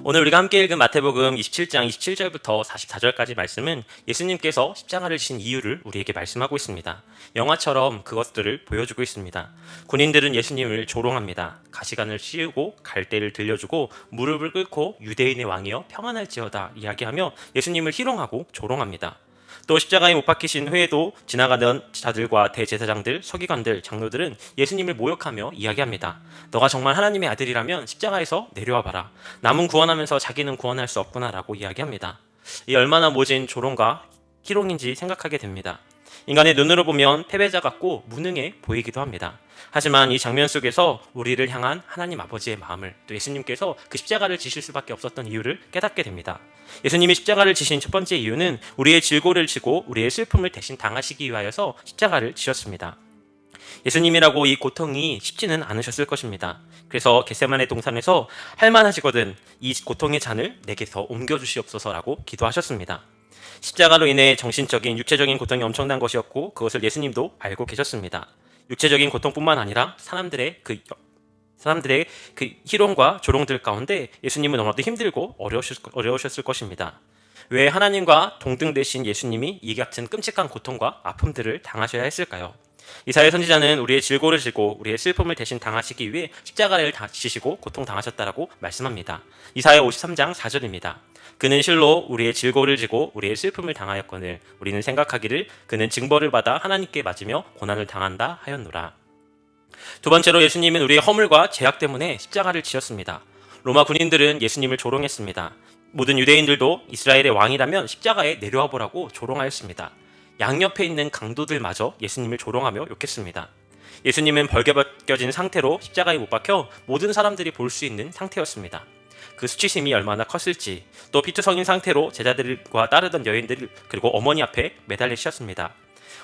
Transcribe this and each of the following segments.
오늘 우리가 함께 읽은 마태복음 27장 27절부터 44절까지 말씀은 예수님께서 십자가를 지신 이유를 우리에게 말씀하고 있습니다. 영화처럼 그것들을 보여주고 있습니다. 군인들은 예수님을 조롱합니다. 가시관을 씌우고 갈대를 들려주고 무릎을 꿇고 유대인의 왕이여 평안할지어다 이야기하며 예수님을 희롱하고 조롱합니다. 또 십자가에 못 박히신 후에도 지나가던 자들과 대제사장들, 서기관들, 장로들은 예수님을 모욕하며 이야기합니다. 너가 정말 하나님의 아들이라면 십자가에서 내려와 봐라. 남은 구원하면서 자기는 구원할 수 없구나라고 이야기합니다. 이 얼마나 모진 조롱과 희롱인지 생각하게 됩니다. 인간의 눈으로 보면 패배자 같고 무능해 보이기도 합니다. 하지만 이 장면 속에서 우리를 향한 하나님 아버지의 마음을, 또 예수님께서 그 십자가를 지실 수밖에 없었던 이유를 깨닫게 됩니다. 예수님이 십자가를 지신 첫 번째 이유는 우리의 질고를 지고 우리의 슬픔을 대신 당하시기 위하여서 십자가를 지셨습니다. 예수님이라고 이 고통이 쉽지는 않으셨을 것입니다. 그래서 겟세마네 동산에서 할만하시거든 이 고통의 잔을 내게서 옮겨주시옵소서라고 기도하셨습니다. 십자가로 인해 정신적인, 육체적인 고통이 엄청난 것이었고 그것을 예수님도 알고 계셨습니다. 육체적인 고통뿐만 아니라 사람들의 그 희롱과 조롱들 가운데 예수님은 너무나도 힘들고 어려우셨을 것입니다. 왜 하나님과 동등되신 예수님이 이 같은 끔찍한 고통과 아픔들을 당하셔야 했을까요? 이사야 선지자는 우리의 질고를 지고 우리의 슬픔을 대신 당하시기 위해 십자가를 지시고 고통당하셨다라고 말씀합니다. 이사야 53장 4절입니다. 그는 실로 우리의 질고를 지고 우리의 슬픔을 당하였거늘 우리는 생각하기를 그는 징벌을 받아 하나님께 맞으며 고난을 당한다 하였노라. 두 번째로 예수님은 우리의 허물과 죄악 때문에 십자가를 지셨습니다. 로마 군인들은 예수님을 조롱했습니다. 모든 유대인들도 이스라엘의 왕이라면 십자가에 내려와 보라고 조롱하였습니다. 양옆에 있는 강도들마저 예수님을 조롱하며 욕했습니다. 예수님은 벌게벗겨진 상태로 십자가에 못 박혀 모든 사람들이 볼 수 있는 상태였습니다. 그 수치심이 얼마나 컸을지, 또 피투성인 상태로 제자들과 따르던 여인들 그리고 어머니 앞에 매달리셨습니다.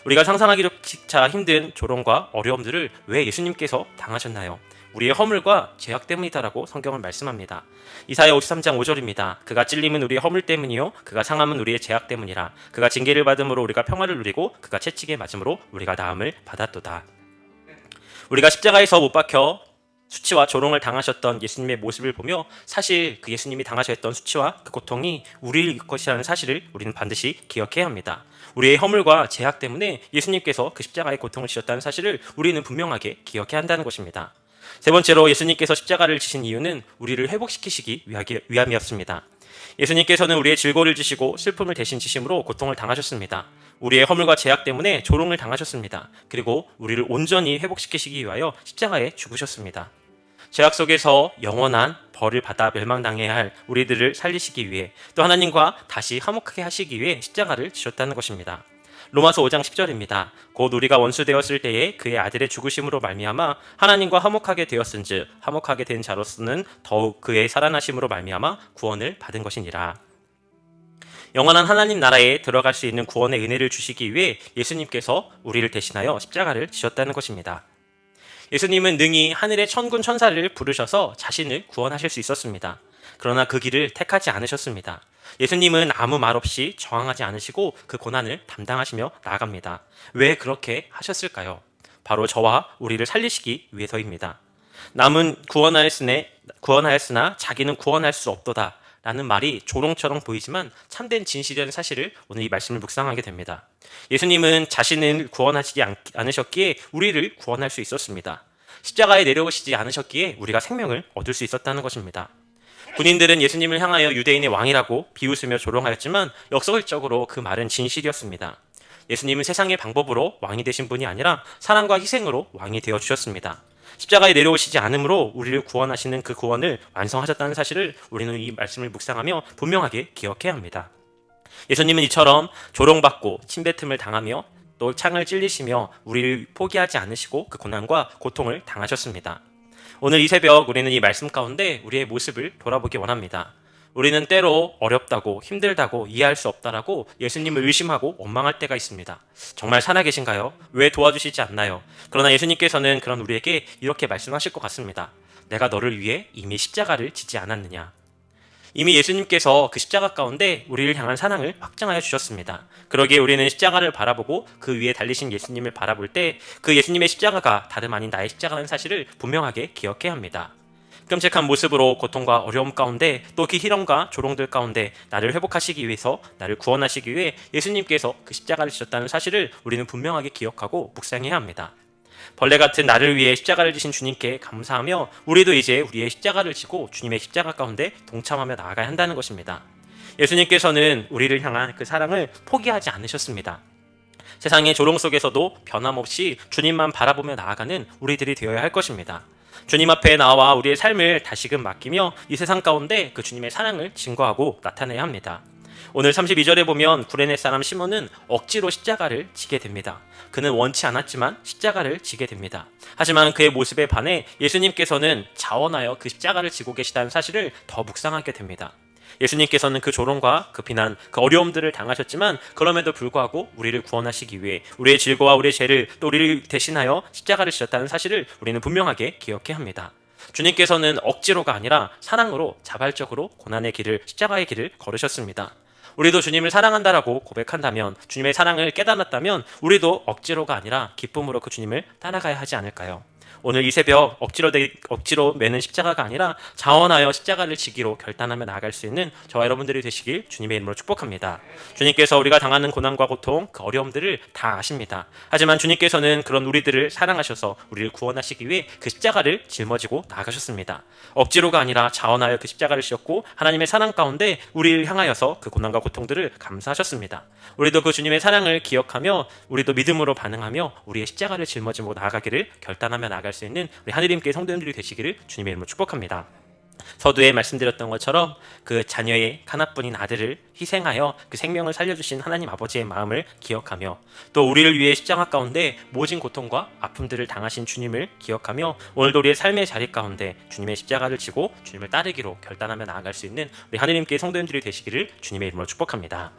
우리가 상상하기조차 힘든 조롱과 어려움들을 왜 예수님께서 당하셨나요? 우리의 허물과 죄악 때문이다라고 성경은 말씀합니다. 이사야 53장 5절입니다. 그가 찔림은 우리의 허물 때문이요 그가 상함은 우리의 죄악 때문이라. 그가 징계를 받음으로 우리가 평화를 누리고 그가 채찍에 맞음으로 우리가 나음을 받았도다. 우리가 십자가에서 못 박혀 수치와 조롱을 당하셨던 예수님의 모습을 보며 사실 그 예수님이 당하셨던 수치와 그 고통이 우리일 것이라는 사실을 우리는 반드시 기억해야 합니다. 우리의 허물과 죄악 때문에 예수님께서 그 십자가의 고통을 지셨다는 사실을 우리는 분명하게 기억해야 한다는 것입니다. 세 번째로 예수님께서 십자가를 지신 이유는 우리를 회복시키시기 위함이었습니다. 예수님께서는 우리의 질고를 지시고 슬픔을 대신 지심으로 고통을 당하셨습니다. 우리의 허물과 죄악 때문에 조롱을 당하셨습니다. 그리고 우리를 온전히 회복시키시기 위하여 십자가에 죽으셨습니다. 죄악 속에서 영원한 벌을 받아 멸망당해야 할 우리들을 살리시기 위해, 또 하나님과 다시 화목하게 하시기 위해 십자가를 지셨다는 것입니다. 로마서 5장 10절입니다. 곧 우리가 원수 되었을 때에 그의 아들의 죽으심으로 말미암아 하나님과 화목하게 되었은즉 화목하게 된 자로서는 더욱 그의 살아나심으로 말미암아 구원을 받은 것이니라. 영원한 하나님 나라에 들어갈 수 있는 구원의 은혜를 주시기 위해 예수님께서 우리를 대신하여 십자가를 지셨다는 것입니다. 예수님은 능히 하늘의 천군 천사를 부르셔서 자신을 구원하실 수 있었습니다. 그러나 그 길을 택하지 않으셨습니다. 예수님은 아무 말 없이 저항하지 않으시고 그 고난을 담당하시며 나아갑니다. 왜 그렇게 하셨을까요? 바로 저와 우리를 살리시기 위해서입니다. 남은 구원하였으나 자기는 구원할 수 없도다 라는 말이 조롱처럼 보이지만 참된 진실이라는 사실을 오늘 이 말씀을 묵상하게 됩니다. 예수님은 자신을 구원하시지 않으셨기에 우리를 구원할 수 있었습니다. 십자가에 내려오시지 않으셨기에 우리가 생명을 얻을 수 있었다는 것입니다. 군인들은 예수님을 향하여 유대인의 왕이라고 비웃으며 조롱하였지만 역설적으로 그 말은 진실이었습니다. 예수님은 세상의 방법으로 왕이 되신 분이 아니라 사랑과 희생으로 왕이 되어주셨습니다. 십자가에 내려오시지 않으므로 우리를 구원하시는 그 구원을 완성하셨다는 사실을 우리는 이 말씀을 묵상하며 분명하게 기억해야 합니다. 예수님은 이처럼 조롱받고 침뱉음을 당하며 또 창을 찔리시며 우리를 포기하지 않으시고 그 고난과 고통을 당하셨습니다. 오늘 이 새벽 우리는 이 말씀 가운데 우리의 모습을 돌아보기 원합니다. 우리는 때로 어렵다고 힘들다고 이해할 수 없다라고 예수님을 의심하고 원망할 때가 있습니다. 정말 살아계신가요? 왜 도와주시지 않나요? 그러나 예수님께서는 그런 우리에게 이렇게 말씀하실 것 같습니다. 내가 너를 위해 이미 십자가를 지지 않았느냐? 이미 예수님께서 그 십자가 가운데 우리를 향한 사랑을 확증하여 주셨습니다. 그러기에 우리는 십자가를 바라보고 그 위에 달리신 예수님을 바라볼 때 그 예수님의 십자가가 다름 아닌 나의 십자가라는 사실을 분명하게 기억해야 합니다. 끔찍한 모습으로 고통과 어려움 가운데 또 그 희롱과 조롱들 가운데 나를 회복하시기 위해서, 나를 구원하시기 위해 예수님께서 그 십자가를 지셨다는 사실을 우리는 분명하게 기억하고 묵상해야 합니다. 벌레 같은 나를 위해 십자가를 지신 주님께 감사하며 우리도 이제 우리의 십자가를 지고 주님의 십자가 가운데 동참하며 나아가야 한다는 것입니다. 예수님께서는 우리를 향한 그 사랑을 포기하지 않으셨습니다. 세상의 조롱 속에서도 변함없이 주님만 바라보며 나아가는 우리들이 되어야 할 것입니다. 주님 앞에 나와 우리의 삶을 다시금 맡기며 이 세상 가운데 그 주님의 사랑을 증거하고 나타내야 합니다. 오늘 32절에 보면 구레네 사람 시몬은 억지로 십자가를 지게 됩니다. 그는 원치 않았지만 십자가를 지게 됩니다. 하지만 그의 모습에 반해 예수님께서는 자원하여 그 십자가를 지고 계시다는 사실을 더 묵상하게 됩니다. 예수님께서는 그 조롱과 그 비난, 그 어려움들을 당하셨지만 그럼에도 불구하고 우리를 구원하시기 위해 우리의 질고와 우리의 죄를 또 우리를 대신하여 십자가를 지셨다는 사실을 우리는 분명하게 기억해야 합니다. 주님께서는 억지로가 아니라 사랑으로 자발적으로 고난의 길을, 십자가의 길을 걸으셨습니다. 우리도 주님을 사랑한다라고 고백한다면, 주님의 사랑을 깨달았다면 우리도 억지로가 아니라 기쁨으로 그 주님을 따라가야 하지 않을까요? 오늘 이 새벽 억지로 매는 십자가가 아니라 자원하여 십자가를 지기로 결단하며 나아갈 수 있는 저와 여러분들이 되시길 주님의 이름으로 축복합니다. 주님께서 우리가 당하는 고난과 고통, 그 어려움들을 다 아십니다. 하지만 주님께서는 그런 우리들을 사랑하셔서 우리를 구원하시기 위해 그 십자가를 짊어지고 나아가셨습니다. 억지로가 아니라 자원하여 그 십자가를 지었고 하나님의 사랑 가운데 우리를 향하여서 그 고난과 고통들을 감사하셨습니다. 우리도 그 주님의 사랑을 기억하며 우리도 믿음으로 반응하며 우리의 십자가를 짊어지고 나아가기를 결단하며 나아갈 수 있는 우리 하느님께 성도님들이 되시기를 주님의 이름으로 축복합니다. 서두에 말씀드렸던 것처럼 그 자녀의 하나뿐인 아들을 희생하여 그 생명을 살려주신 하나님 아버지의 마음을 기억하며 또 우리를 위해 십자가 가운데 모진 고통과 아픔들을 당하신 주님을 기억하며 오늘도 우리의 삶의 자리 가운데 주님의 십자가를 지고 주님을 따르기로 결단하며 나아갈 수 있는 우리 하느님께 성도님들이 되시기를 주님의 이름으로 축복합니다.